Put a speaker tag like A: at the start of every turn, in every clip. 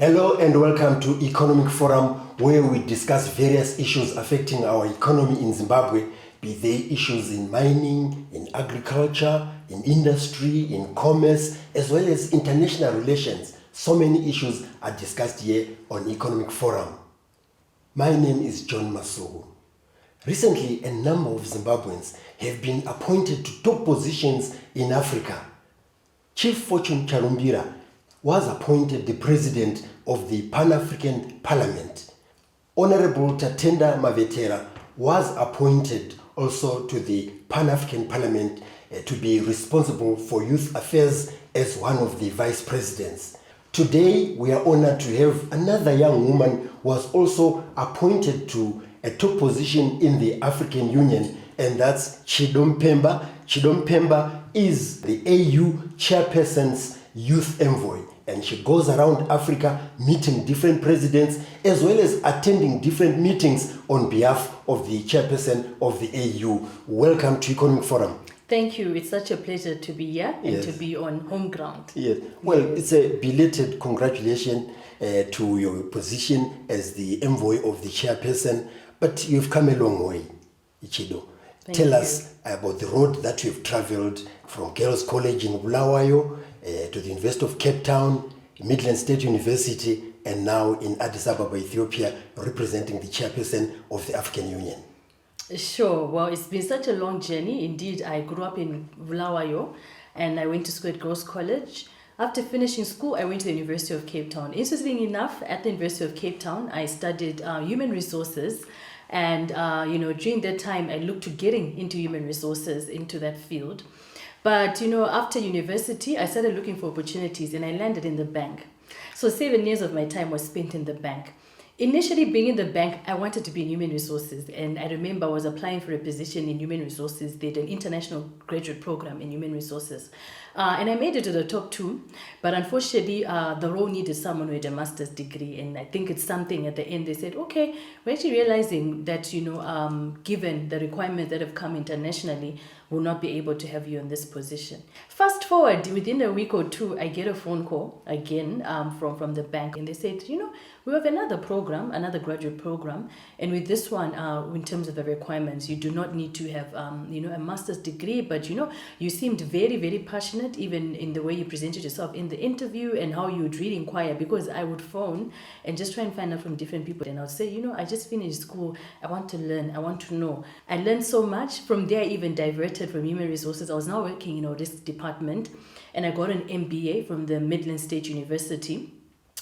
A: Hello and welcome to Economic Forum, where we discuss various issues affecting our economy in Zimbabwe, be they issues in mining, in agriculture, in industry, in commerce, as well as international relations. So many issues are discussed here on Economic Forum. My name is John Masuku. Recently, a number of Zimbabweans have been appointed to top positions in Africa. Chief Fortune Charumbira was appointed the president of the Pan-African Parliament. Honorable Tatenda Mavetera was appointed also to the Pan-African Parliament to be responsible for youth affairs as one of the vice presidents. Today, we are honored to have another young woman who was also appointed to a top position in the African Union, and that's Chidom Pemba. Chidom Pemba is the AU chairperson's youth envoy, and she goes around Africa meeting different presidents as well as attending different meetings on behalf of the chairperson of the AU. Welcome to Economic Forum.
B: Thank you. It's such a pleasure to be here and to be on home ground.
A: Yes. Well, it's a belated congratulations to your position as the envoy of the chairperson, but you've come a long way, Ichido. Tell us about the road that you've traveled from Girls College in Bulawayo to the University of Cape Town, Midland State University, and now in Addis Ababa, Ethiopia, representing the chairperson of the African Union.
B: Sure. Well, it's been such a long journey. Indeed, I grew up in Bulawayo and I went to school at Girls College. After finishing school, I went to the University of Cape Town. Interestingly enough, at the University of Cape Town, I studied human resources. And, during that time, I looked to getting into human resources, into that field. But, after university, I started looking for opportunities and I landed in the bank. So 7 years of my time was spent in the bank. Initially, being in the bank, I wanted to be in human resources. And I remember I was applying for a position in human resources. They had an international graduate program in human resources. And I made it to the top 2. But unfortunately, the role needed someone with a master's degree. And I think it's something at the end they said, okay, we're actually realizing that, given the requirements that have come internationally, we'll not be able to have you in this position. Fast forward, within a week or two, I get a phone call again from the bank. And they said, we have another program, another graduate program. And with this one, in terms of the requirements, you do not need to have, a master's degree. But, you seemed very, very passionate, even in the way you presented yourself in the interview and how you would really inquire. Because I would phone and just try and find out from different people. And I would say, I just finished school. I want to learn. I want to know. I learned so much. From there, I even diverted from human resources. I was now working in this department. And I got an MBA from the Midland State University.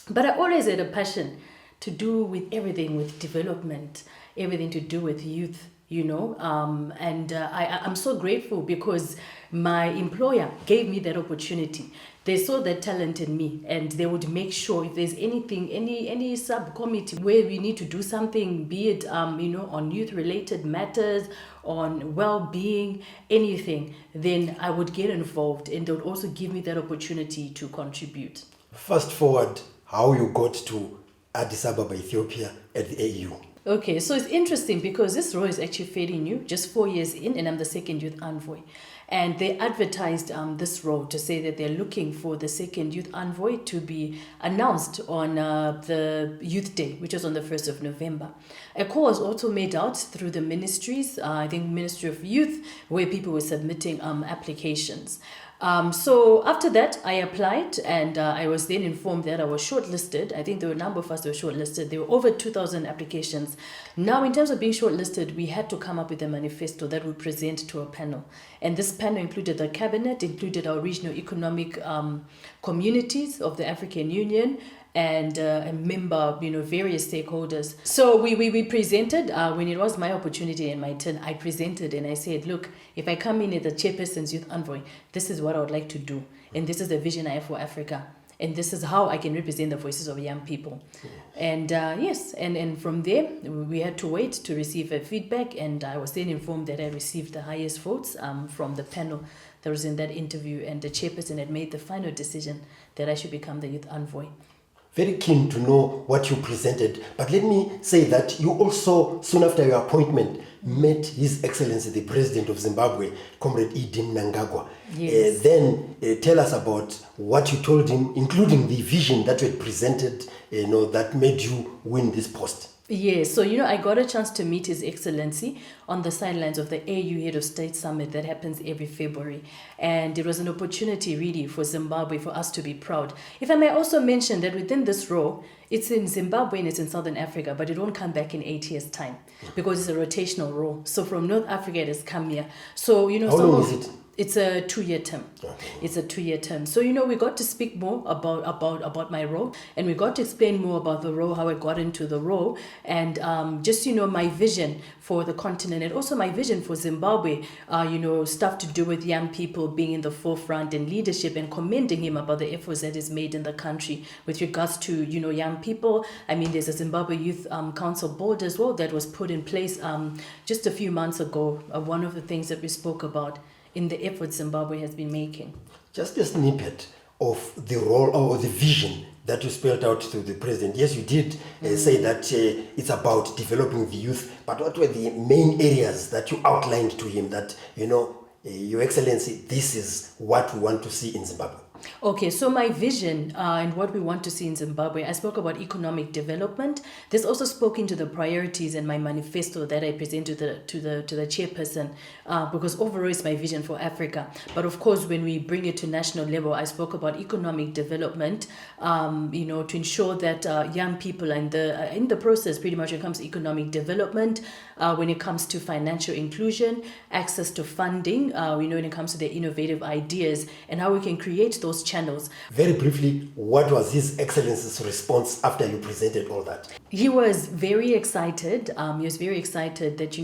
B: But I always had a passion to do with everything, with development, everything to do with youth, I'm so grateful because my employer gave me that opportunity. They saw that talent in me and they would make sure if there's anything, any subcommittee where we need to do something, be it, on youth-related matters, on well-being, anything, then I would get involved and they would also give me that opportunity to contribute.
A: Fast forward, how you got to Addis Ababa, Ethiopia at the AU.
B: Okay, so it's interesting because this role is actually fairly new, just 4 years in, and I'm the second youth envoy. And they advertised this role to say that they're looking for the second youth envoy to be announced on the Youth Day, which was on the 1st of November. A call was also made out through the ministries, I think Ministry of Youth, where people were submitting applications. So after that, I applied and I was then informed that I was shortlisted. I think there were a number of us who were shortlisted. There were over 2,000 applications. Now, in terms of being shortlisted, we had to come up with a manifesto that we present to a panel. And this panel included the cabinet, included our regional economic communities of the African Union, and a member, various stakeholders. So we presented, when it was my opportunity and my turn, I presented and I said, look, if I come in as the chairperson's youth envoy, this is what I would like to do. And this is the vision I have for Africa. And this is how I can represent the voices of young people. And yes, and from there, we had to wait to receive a feedback. And I was then informed that I received the highest votes from the panel that was in that interview. And the chairperson had made the final decision that I should become the youth envoy.
A: Very keen to know what you presented. But let me say that you also, soon after your appointment, met His Excellency, the President of Zimbabwe, Comrade Idi Mnangagwa.
B: Yes.
A: Then tell us about what you told him, including the vision that you had presented, that made you win this post.
B: Yes, so I got a chance to meet His Excellency on the sidelines of the AU Head of State Summit that happens every February. And it was an opportunity really for Zimbabwe, for us to be proud. If I may also mention that within this role, it's in Zimbabwe and it's in Southern Africa, but it won't come back in 8 years' time because it's a rotational role. So from North Africa, it has come here. So,
A: How long is it?
B: It's a 2-year term. Okay. It's a 2-year term. So, we got to speak more about my role, and we got to explain more about the role, how I got into the role, and just, my vision for the continent, and also my vision for Zimbabwe, stuff to do with young people being in the forefront and leadership, and commending him about the efforts that is made in the country with regards to, young people. I mean, there's a Zimbabwe Youth Council board as well that was put in place just a few months ago. One of the things that we spoke about in the efforts Zimbabwe has been making.
A: Just a snippet of the role or the vision that you spelled out to the president. Yes, you did say that it's about developing the youth, but what were the main areas that you outlined to him that, Your Excellency, this is what we want to see in Zimbabwe?
B: Okay, so my vision and what we want to see in Zimbabwe, I spoke about economic development. This also spoke into the priorities in my manifesto that I present to the chairperson, because overall it's my vision for Africa. But of course, when we bring it to national level, I spoke about economic development, to ensure that young people are in the process, pretty much when it comes to economic development, when it comes to financial inclusion, access to funding, when it comes to the innovative ideas and how we can create those channels.
A: Very briefly, what was His Excellency's response after you presented all that?
B: He was very excited. He was very excited that,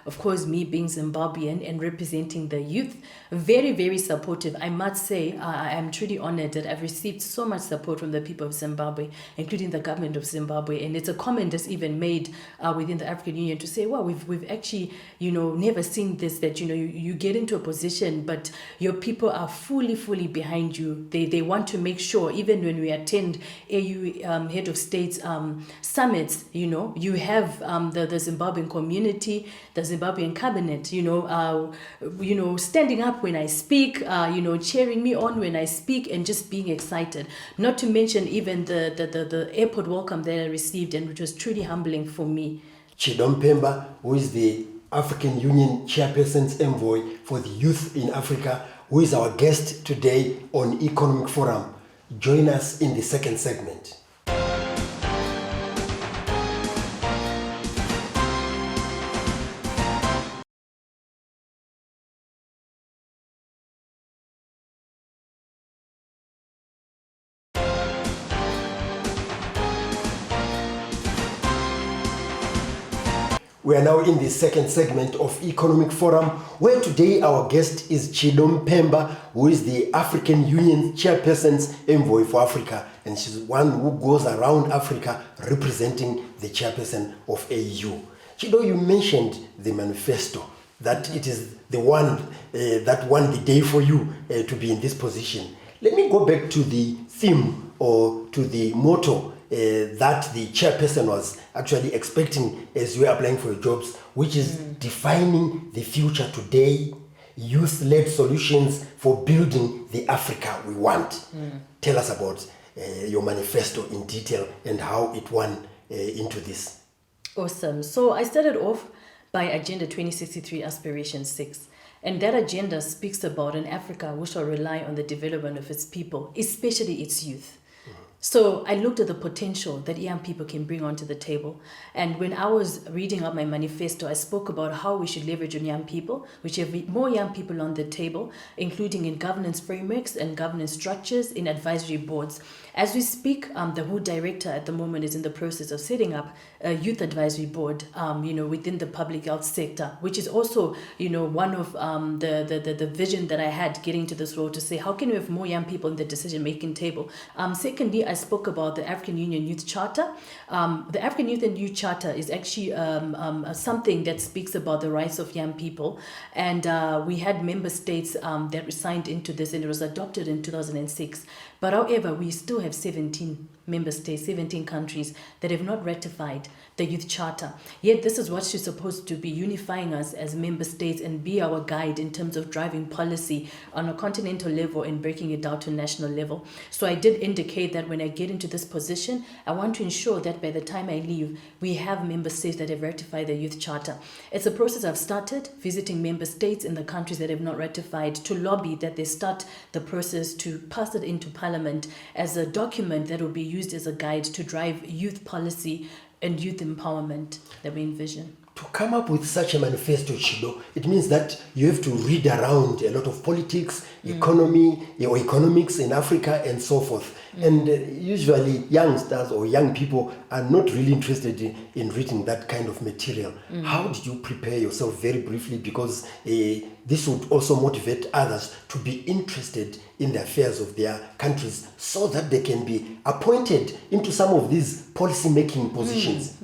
B: of course, me being Zimbabwean and representing the youth, very, very supportive. I must say, I am truly honored that I've received so much support from the people of Zimbabwe, including the government of Zimbabwe. And it's a comment that's even made within the African Union to say, well, we've actually, never seen this, that, you get into a position, but your people are fully behind you. They want to make sure, even when we attend AU Head of States summits, you have the Zimbabwean community, the Zimbabwean cabinet, standing up when I speak, cheering me on when I speak, and just being excited. Not to mention even the airport welcome that I received, and which was truly humbling for me.
A: Chidom Pemba, who is the African Union Chairperson's Envoy for the Youth in Africa, who is our guest today on Economic Forum. Join us in the second segment. We are now in the second segment of Economic Forum, where today our guest is Chidom Pemba, who is the African Union Chairperson's Envoy for Africa, and she's one who goes around Africa representing the chairperson of AU. Chido, you mentioned the manifesto, that it is the one that won the day for you to be in this position. Let me go back to the theme or to the motto that the chairperson was actually expecting as you were applying for your jobs, which is defining the future today, youth-led solutions for building the Africa we want. Tell us about your manifesto in detail and how it won into this.
B: Awesome. So I started off by Agenda 2063 Aspiration 6. And that agenda speaks about an Africa which shall rely on the development of its people, especially its youth. So I looked at the potential that young people can bring onto the table. And when I was reading out my manifesto, I spoke about how we should leverage on young people, which have more young people on the table, including in governance frameworks and governance structures, in advisory boards. As we speak, the WHO director at the moment is in the process of setting up a youth advisory board, within the public health sector, which is also, one of the vision that I had getting to this role, to say, how can we have more young people in the decision-making table? Secondly, I spoke about the African Union Youth Charter. The African Youth Charter is actually something that speaks about the rights of young people. And we had member states that signed into this, and it was adopted in 2006. But however, we still have 17 member states, 17 countries that have not ratified the Youth Charter. Yet this is what's supposed to be unifying us as member states and be our guide in terms of driving policy on a continental level and breaking it down to national level. So I did indicate that when I get into this position, I want to ensure that by the time I leave, we have member states that have ratified the Youth Charter. It's a process I've started, visiting member states in the countries that have not ratified to lobby that they start the process to pass it into Parliament as a document that will be used as a guide to drive youth policy and youth empowerment that we envision.
A: To come up with such a manifesto, Chido, it means that you have to read around a lot of politics, economy, or economics in Africa, and so forth. And usually youngsters or young people are not really interested in reading that kind of material. How did you prepare yourself, very briefly, because this would also motivate others to be interested in the affairs of their countries so that they can be appointed into some of these policy-making positions?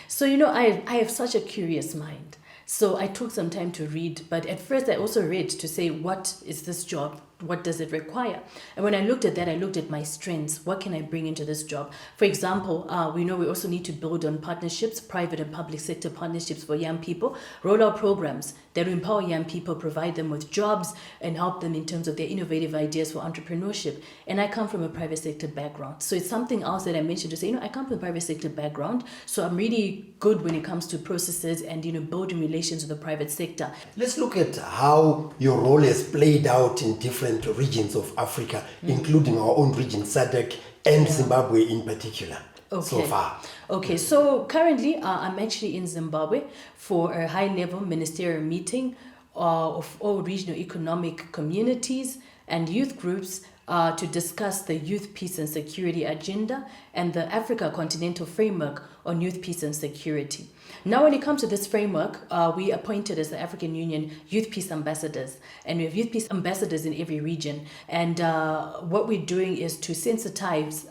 B: So, I have such a curious mind. So I took some time to read, but at first I also read to say, what is this job? What does it require? And when I looked at that, I looked at my strengths. What can I bring into this job? For example, we know we also need to build on partnerships, private and public sector partnerships for young people, roll out programs that will empower young people, provide them with jobs, and help them in terms of their innovative ideas for entrepreneurship. And I come from a private sector background. So it's something else that I mentioned to say, I come from a private sector background, so I'm really good when it comes to processes and, building relations with the private sector.
A: Let's look at how your role has played out in different regions of Africa, including our own region, SADC, and Zimbabwe in particular, so far.
B: Okay, so currently I'm actually in Zimbabwe for a high-level ministerial meeting of all regional economic communities and youth groups to discuss the Youth Peace and Security Agenda and the Africa Continental Framework on Youth Peace and Security. Now, when it comes to this framework, we appointed as the African Union Youth Peace Ambassadors, and we have Youth Peace Ambassadors in every region. And what we're doing is to sensitize,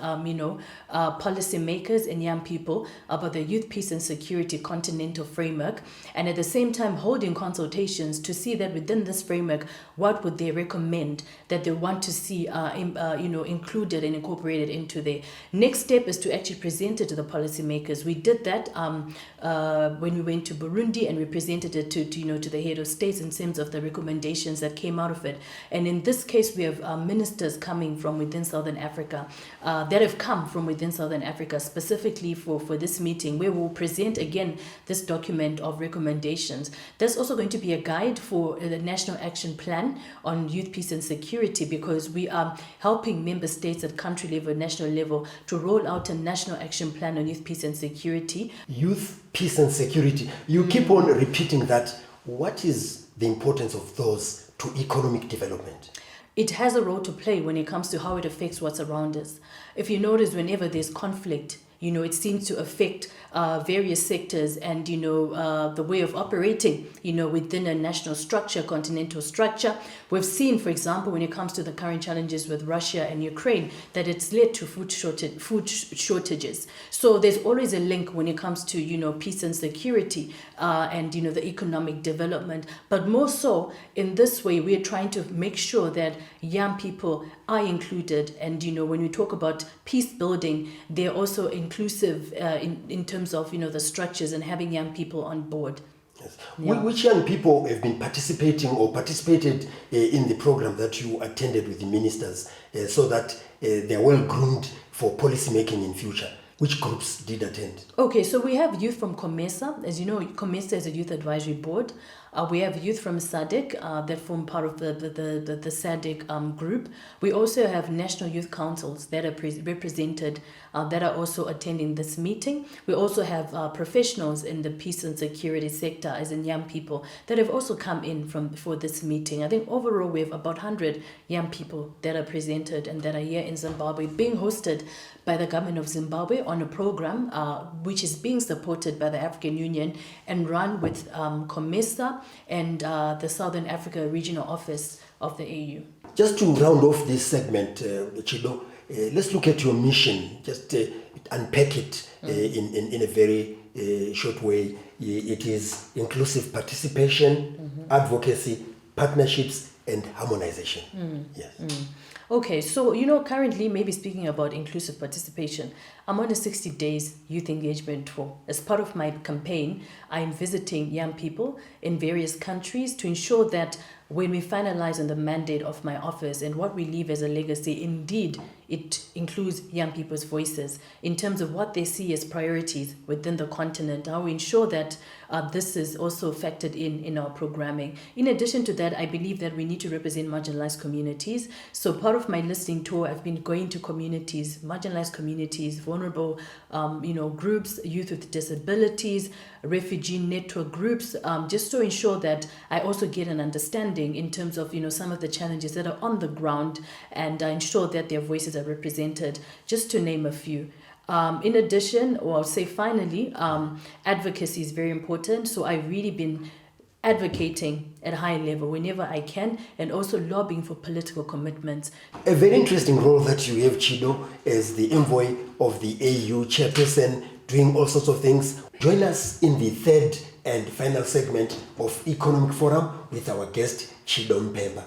B: policymakers and young people about the Youth Peace and Security Continental Framework, and at the same time holding consultations to see that within this framework, what would they recommend that they want to see, included and incorporated into the next step is to actually present it to the policymakers. We did that when we went to Burundi, and we presented it to the head of states in terms of the recommendations that came out of it. And in this case, we have ministers coming from within Southern Africa that have come from within Southern Africa specifically for this meeting, where we'll present again this document of recommendations. There's also going to be a guide for the National Action Plan on Youth Peace and Security, because we are helping member states at country level, national level, to roll out a National Action Plan on Youth Peace and Security.
A: Youth peace and security. You keep on repeating that. What is the importance of those to economic development?
B: It has a role to play when it comes to how it affects what's around us. If you notice, whenever there's conflict, it seems to affect various sectors and, the way of operating, within a national structure, continental structure. We've seen, for example, when it comes to the current challenges with Russia and Ukraine, that it's led to food shortages. So there's always a link when it comes to, peace and security and, the economic development. But more so, in this way, we're trying to make sure that young people are included. And, when we talk about peace building, they're also inclusive in terms of, the structures and having young people on board.
A: Yes. Yeah. Which young people have been participating or participated in the program that you attended with the ministers so that they're well groomed for policy making in future? Which groups did attend?
B: Okay, so we have youth from COMESA. As you know, COMESA is a youth advisory board. We have youth from SADC that form part of the SADC group. We also have national youth councils that are represented that are also attending this meeting. We also have professionals in the peace and security sector, as in young people, that have also come in for this meeting. I think overall we have about 100 young people that are presented and that are here in Zimbabwe, being hosted by the government of Zimbabwe on a program which is being supported by the African Union and run with COMESA and the Southern Africa Regional Office of the AU.
A: Just to round off this segment, Chido, let's look at your mission. Just unpack it in a very short way. It is inclusive participation, advocacy, partnerships, and harmonization. Yes.
B: Okay, so currently, maybe speaking about inclusive participation, I'm on a 60 days youth engagement tour. As part of my campaign, I'm visiting young people in various countries to ensure that when we finalize on the mandate of my office and what we leave as a legacy, indeed, it includes young people's voices in terms of what they see as priorities within the continent, how we ensure that this is also factored in our programming. In addition to that, I believe that we need to represent marginalized communities. So part of my listening tour, I've been going to communities, marginalized communities, vulnerable groups, youth with disabilities, refugee network groups, just to ensure that I also get an understanding in terms of some of the challenges that are on the ground, and ensure that their voices are represented, just to name a few. In addition, or I'll say finally, advocacy is very important. So I've really been advocating at a high level whenever I can, and also lobbying for political commitments.
A: A very interesting role that you have, Chido, as the envoy of the AU chairperson, doing all sorts of things. Join us in the third and final segment of Economic Forum with our guest, Chido Mpemba.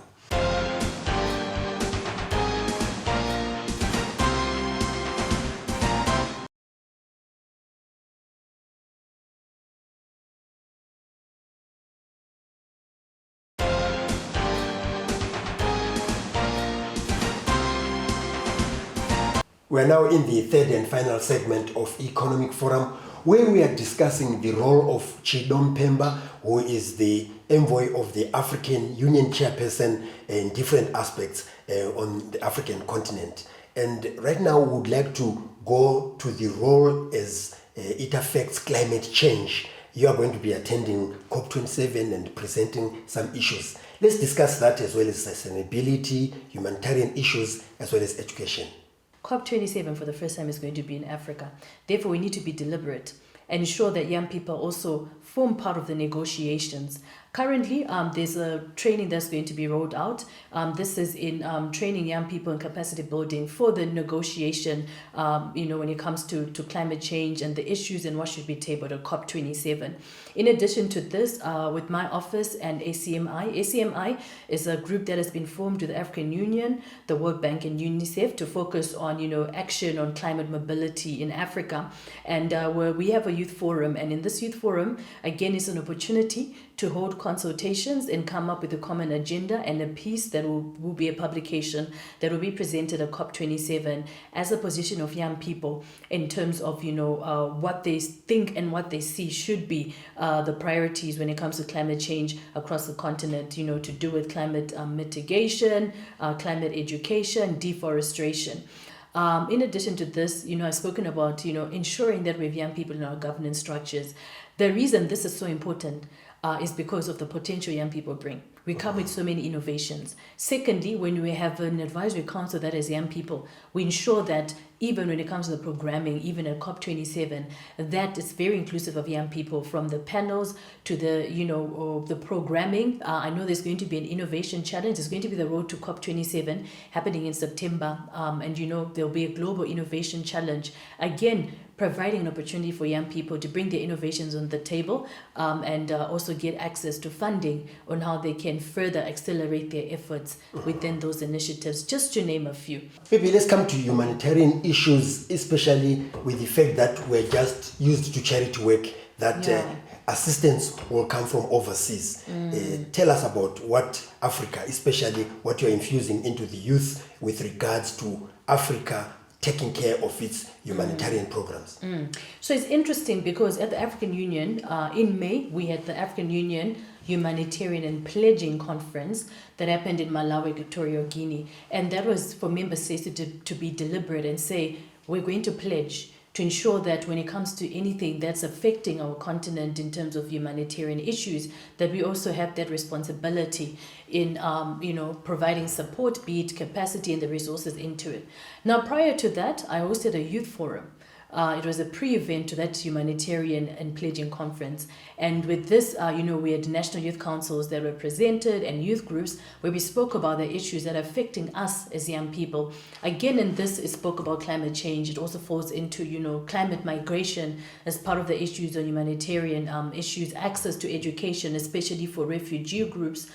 A: We're now in the third and final segment of Economic Forum, where we are discussing the role of Chido Mpemba, who is the envoy of the African Union chairperson in different aspects on the African continent. And right now we would like to go to the role as it affects climate change. You are going to be attending COP27 and presenting some issues. Let's discuss that, as well as sustainability, humanitarian issues, as well as education.
B: COP27 for the first time is going to be in Africa. Therefore, we need to be deliberate and ensure that young people also form part of the negotiations. Currently, there's a training that's going to be rolled out. This is in training young people in capacity building for the negotiation, when it comes to climate change and the issues and what should be tabled at COP27. In addition to this, with my office and ACMI is a group that has been formed with the African Union, the World Bank, and UNICEF to focus on, action on climate mobility in Africa. And where we have a youth forum, and in this youth forum, again, is an opportunity to hold consultations and come up with a common agenda and a piece that will be a publication that will be presented at COP27 as a position of young people in terms of, what they think and what they see should be the priorities when it comes to climate change across the continent, to do with climate mitigation, climate education, deforestation. In addition to this, I've spoken about, ensuring that we have young people in our governance structures. The reason this is so important is because of the potential young people bring. We come with so many innovations. Secondly, when we have an advisory council that is young people, we ensure that even when it comes to the programming, even at COP27, that it's very inclusive of young people, from the panels to the, the programming. I know there's going to be an innovation challenge. There's going to be the road to COP27 happening in September. And, there'll be a global innovation challenge. Again, providing an opportunity for young people to bring their innovations on the table, and also get access to funding on how they can further accelerate their efforts within those initiatives, just to name a few.
A: Maybe let's come to humanitarian issues, especially with the fact that we're just used to charity work, that assistance will come from overseas. Tell us about what Africa, especially what you're infusing into the youth with regards to Africa taking care of its humanitarian programs.
B: So it's interesting because at the African Union, in May, we had the African Union Humanitarian and Pledging Conference that happened in Malawi, Equatorial Guinea. And that was for member states to be deliberate and say, we're going to pledge to ensure that when it comes to anything that's affecting our continent in terms of humanitarian issues, that we also have that responsibility in, providing support, be it capacity and the resources into it. Now, prior to that, I hosted a youth forum It was a pre-event to that humanitarian and pledging conference. And with this, we had national youth councils that were presented and youth groups where we spoke about the issues that are affecting us as young people. Again, in this, it spoke about climate change. It also falls into, climate migration as part of the issues on humanitarian issues, access to education, especially for refugee groups,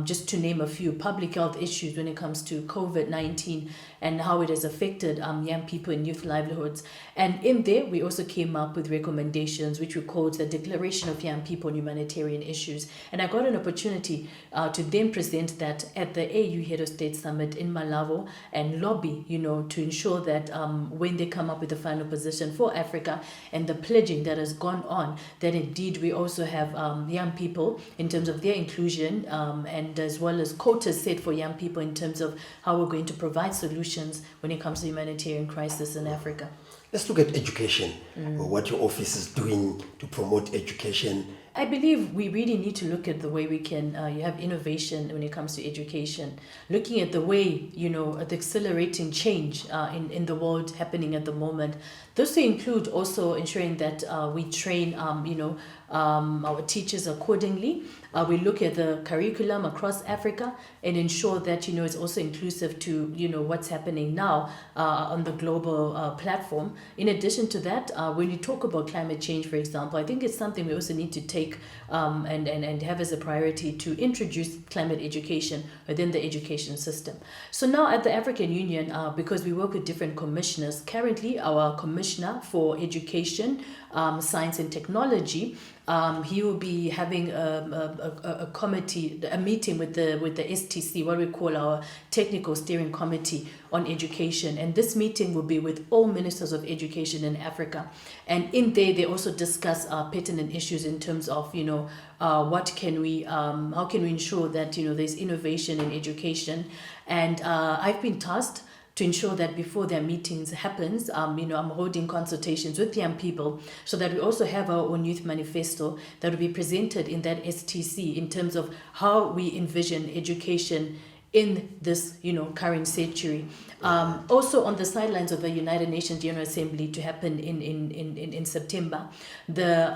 B: just to name a few, public health issues when it comes to COVID-19 and how it has affected young people and youth livelihoods. And in there, we also came up with recommendations, which we called the Declaration of Young People on Humanitarian Issues. And I got an opportunity to then present that at the AU Head of State Summit in Malabo and lobby, to ensure that when they come up with the final position for Africa and the pledging that has gone on, that indeed we also have young people in terms of their inclusion and as well as quotas set for young people in terms of how we're going to provide solutions when it comes to humanitarian crisis in Africa.
A: Let's look at education, what your office is doing to promote education.
B: I believe we really need to look at the way we can have innovation when it comes to education, looking at the way, the accelerating change in the world happening at the moment. Those to include also ensuring that we train, our teachers accordingly. We look at the curriculum across Africa and ensure that, it's also inclusive to, what's happening now on the global platform. In addition to that, when you talk about climate change, for example, I think it's something we also need to take and have as a priority to introduce climate education within the education system. So now at the African Union, because we work with different commissioners, currently our commissioner for education, science and technology, he will be having a committee, a meeting with the STC, what we call our Technical Steering Committee on Education. And this meeting will be with all ministers of education in Africa. And in there, they also discuss pertinent issues in terms of, how can we ensure that, there's innovation in education. And I've been tasked to ensure that before their meetings happens, I'm holding consultations with young people so that we also have our own youth manifesto that will be presented in that STC in terms of how we envision education in this, current century. Also on the sidelines of the United Nations General Assembly to happen in September, the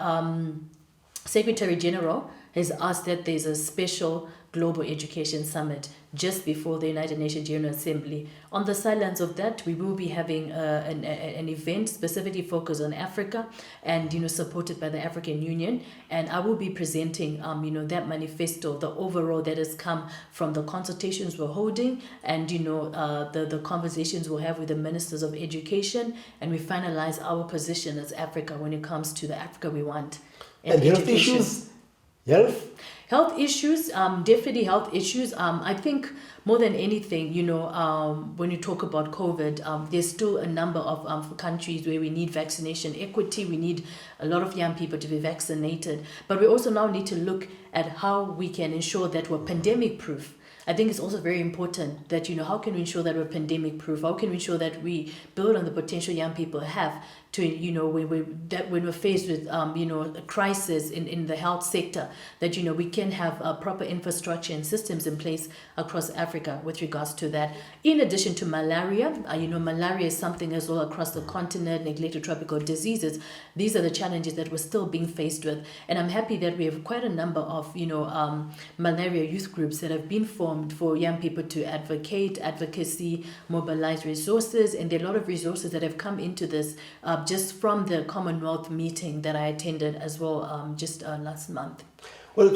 B: Secretary General has asked that there's a special Global Education Summit just before the United Nations General Assembly. On the sidelines of that, we will be having an event specifically focused on Africa and, supported by the African Union. And I will be presenting, that manifesto, the overall that has come from the consultations we're holding and, the conversations we'll have with the ministers of education. And we finalize our position as Africa when it comes to the Africa we want.
A: And health issues?
B: Health issues, definitely health issues. I think more than anything, when you talk about COVID, there's still a number of countries where we need vaccination equity. We need a lot of young people to be vaccinated. But we also now need to look at how we can ensure that we're pandemic proof. I think it's also very important that, how can we ensure that we're pandemic proof? How can we ensure that we build on the potential young people have to, when we're faced with, a crisis in the health sector, that, we can have proper infrastructure and systems in place across Africa with regards to that. In addition to malaria, malaria is something as well across the continent, neglected tropical diseases. These are the challenges that we're still being faced with. And I'm happy that we have quite a number of, malaria youth groups that have been formed for young people to advocacy, mobilize resources. And there are a lot of resources that have come into this just from the Commonwealth meeting that I attended as well just last month.
A: Well,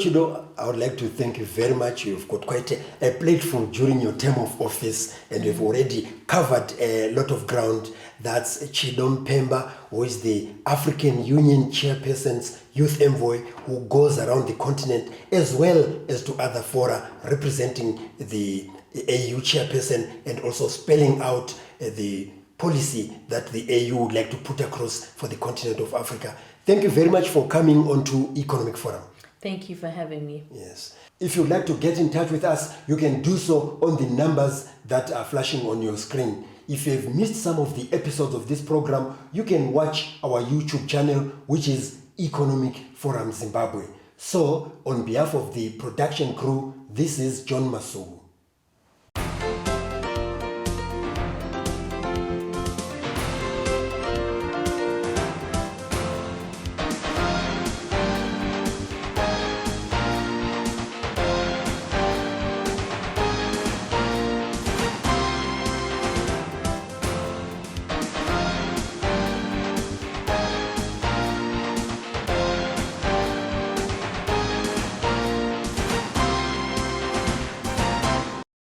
A: I would like to thank you very much. You've got quite a platform during your term of office, and you've already covered a lot of ground. That's Chidom Pemba, who is the African Union Chairperson's Youth Envoy, who goes around the continent as well as to other fora, representing the AU Chairperson and also spelling out the policy that the AU would like to put across for the continent of Africa. Thank you very much for coming on to Economic Forum.
B: Thank you for having me.
A: Yes. If you'd like to get in touch with us, you can do so on the numbers that are flashing on your screen. If you've missed some of the episodes of this program, you can watch our YouTube channel, which is Economic Forum Zimbabwe. So, on behalf of the production crew, this is John Masugu.